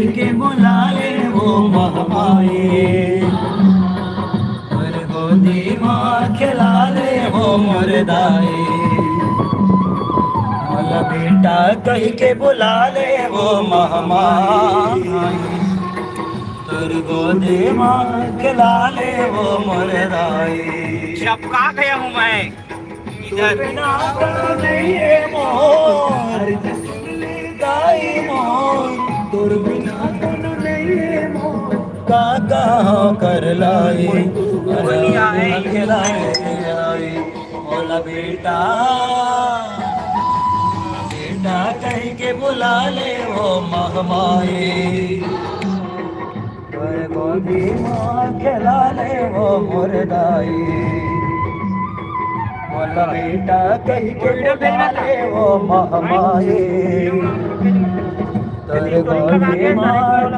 के बुला ले वो महमाए, और गोदी माँ खिला ले वो मुर्दाए। मोला बेटा कह के बुला ले वो महमाए, और गोदी माँ खिला ले वो मुर्दाए। जब कहा गया हूँ मैं तू इधर। बिना तो नहीं है मोर दाई मोर, तुर बिना तो नहीं है मोर का कहाँ कर लाए, बोलिया है। खिलाए बोला बेटा, बेटा कह के बुला ले वो महमाए, और गोदी माँ खिला ले वो मुर्दाई। बोला बेटा कह के बुला ले वो महमाए, तर गोदी माँ